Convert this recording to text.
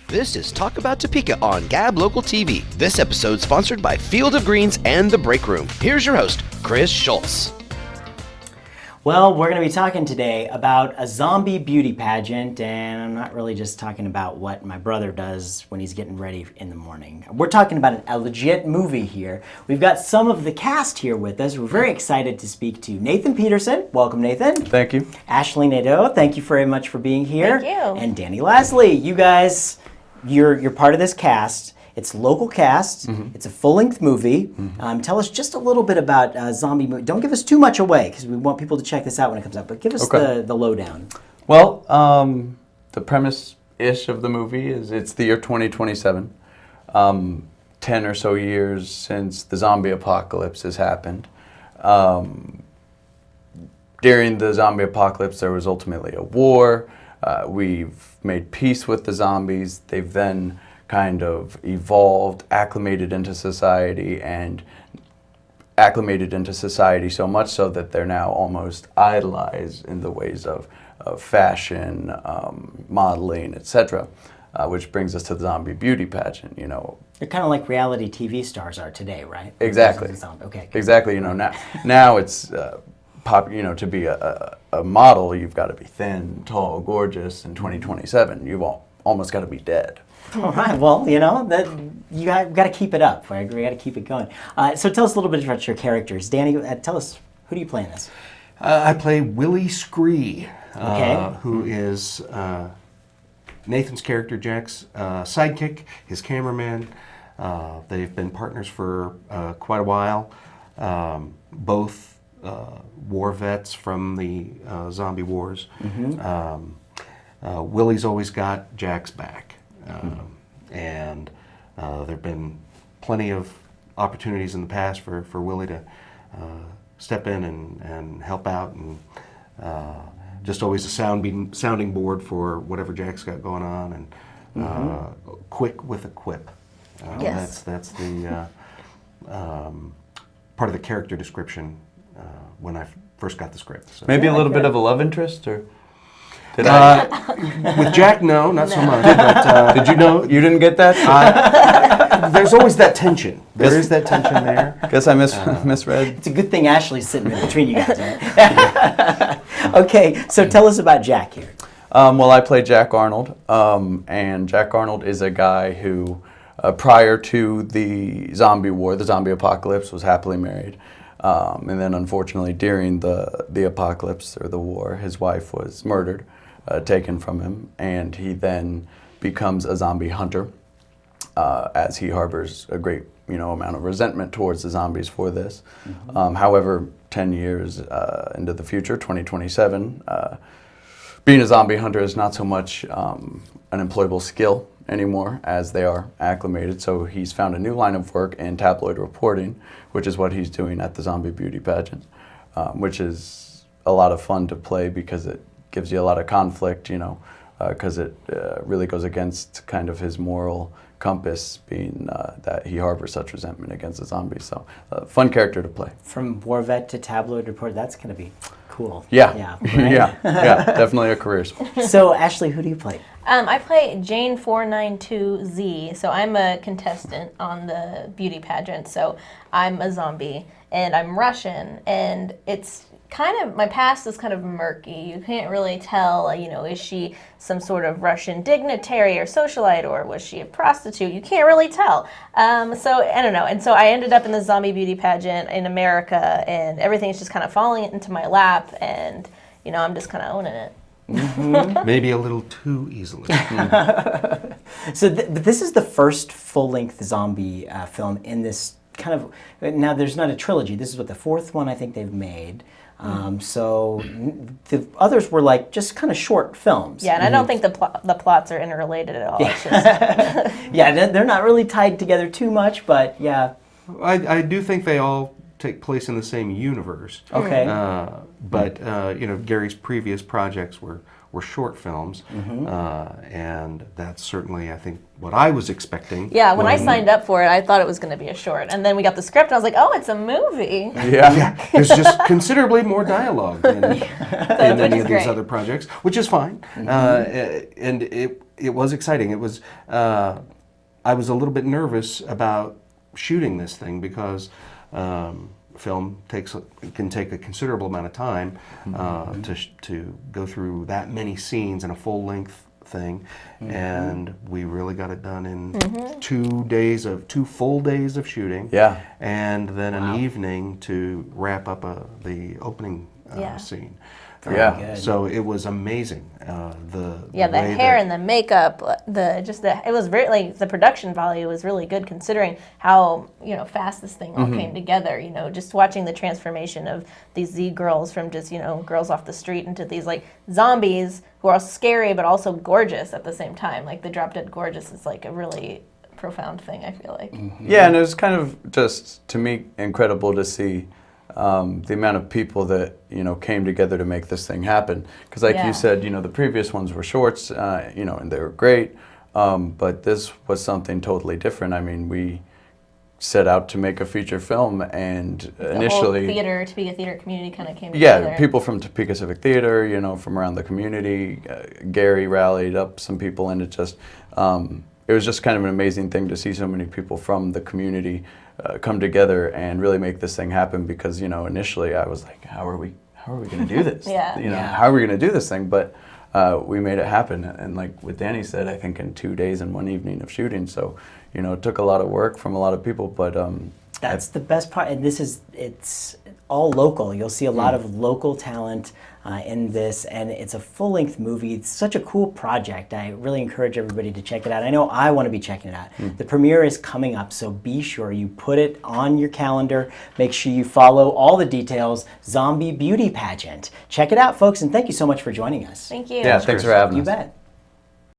This is Talk About Topeka on Gab Local TV. This episode sponsored by Field of Greens and The Break Room. Here's your host, Chris Schultz. Well, we're going to be talking today about a zombie beauty pageant, and I'm not really just talking about what my brother does when he's getting ready in the morning. We're talking about a legit movie here. We've got some of the cast here with us. We're very excited to speak to Nathan Peterson. Welcome, Nathan. Thank you. Ashley Nadeau, thank you very much for being here. Thank you. And Danny Lasley. You guys, you're part of this cast. It's local cast. Mm-hmm. It's a full-length movie. Mm-hmm. Tell us just a little bit about zombie movie. Don't give us too much away because we want people to check this out when it comes out. But give us the lowdown. Well, the premise-ish of the movie is it's the year 2027. 10 or so years since the zombie apocalypse has happened. During the zombie apocalypse, there was ultimately a war. We've made peace with the zombies. They've then kind of evolved, acclimated into society so much so that they're now almost idolized in the ways of fashion, modeling, etc. Which brings us to the zombie beauty pageant. You know, they're kind of like reality TV stars are today, right? Exactly. Okay. Exactly. You know, now it's to be a model, you've got to be thin, tall, gorgeous. In 2027, you've almost got to be dead. All right. Well, you know that you got to keep it up. Right? We got to keep it going. So tell us a little bit about your characters, Danny. Tell us, who do you play in this? I play Willie Scree, Okay. Who is Nathan's character, Jack's sidekick, his cameraman. They've been partners for quite a while. Both war vets from the zombie wars. Mm-hmm. Willie's always got Jack's back. And there have been plenty of opportunities in the past for Willie to step in and help out, and just always a sounding board for whatever Jack's got going on, and quick with a quip. Yes. That's the part of the character description when I first got the script. So. Maybe a little bit of a love interest, or with Jack, no, not so much. But, did you know you didn't get that? There's always that tension. There is that tension there. Guess I misread. It's a good thing Ashley's sitting in between you guys. Right? Okay, so tell us about Jack here. Well, I play Jack Arnold, and Jack Arnold is a guy who, prior to the zombie war, the zombie apocalypse, was happily married. And then, unfortunately, during the apocalypse or the war, his wife was murdered, taken from him, and he then becomes a zombie hunter, as he harbors a great amount of resentment towards the zombies for this. Mm-hmm. However, 10 years into the future, 2027, being a zombie hunter is not so much an employable skill anymore as they are acclimated. So he's found a new line of work in tabloid reporting, which is what he's doing at the zombie beauty pageant, which is a lot of fun to play because it gives you a lot of conflict, because it really goes against kind of his moral compass, being that he harbors such resentment against the zombies. So, fun character to play. From war vet to tabloid reporter, that's going to be cool. Yeah, right? yeah, definitely a career. So, Ashley, who do you play? I play Jane 492Z, so I'm a contestant on the beauty pageant. So I'm a zombie, and I'm Russian, and it's kind of, my past is kind of murky. You can't really tell, is she some sort of Russian dignitary or socialite, or was she a prostitute? You can't really tell. So I don't know. And so I ended up in the zombie beauty pageant in America, and everything's just kind of falling into my lap, and I'm just kind of owning it. Mm-hmm. Maybe a little too easily. So this is the first full-length zombie film in this kind of, now there's not a trilogy, this is what the fourth one I think they've made. So the others were like just kind of short films. Yeah, and I don't think the plots are interrelated at all. It's just yeah, they're not really tied together too much, but yeah. I do think they all take place in the same universe. Okay. But Gary's previous projects were were short films, and that's certainly, I think, what I was expecting. Yeah, when I signed up for it, I thought it was going to be a short, and then we got the script, and I was like, "Oh, it's a movie." Yeah. There's just considerably more dialogue in any of these great. other projects, which is fine. And it was exciting. It was. I was a little bit nervous about shooting this thing because film can take a considerable amount of time to go through that many scenes in a full length thing, and we really got it done in 2 full days of shooting. Yeah. And then an evening to wrap up the opening scene. Yeah. So it was amazing. The Yeah, the way hair that- and the makeup, it was very, like, the production value was really good considering how, fast this thing all came together. Just watching the transformation of these Z girls from just, girls off the street into these, like, zombies who are scary but also gorgeous at the same time. Like, the Drop Dead Gorgeous is, like, a really profound thing, I feel like. Yeah, and it was kind of just, to me, incredible to see the amount of people that came together to make this thing happen. Because, like Yeah. you said, the previous ones were shorts, and they were great. But this was something totally different. I mean, we set out to make a feature film, and initially, The whole Topeka Theater community kind of came together. yeah, people from Topeka Civic Theater, from around the community. Gary rallied up some people, and it was just kind of an amazing thing to see so many people from the community come together and really make this thing happen. Because initially I was like, how are we going to do this? Yeah. How are we going to do this thing? But we made it happen, and like what Danny said, I think in 2 days and one evening of shooting. So it took a lot of work from a lot of people, but That's the best part, and it's all local. You'll see a lot of local talent in this, and it's a full-length movie. It's such a cool project. I really encourage everybody to check it out. I know I want to be checking it out. The premiere is coming up, so be sure you put it on your calendar. Make sure you follow all the details. Zombie Beauty Pageant. Check it out, folks, and thank you so much for joining us. Thank you. yeah, thanks for having You us. bet.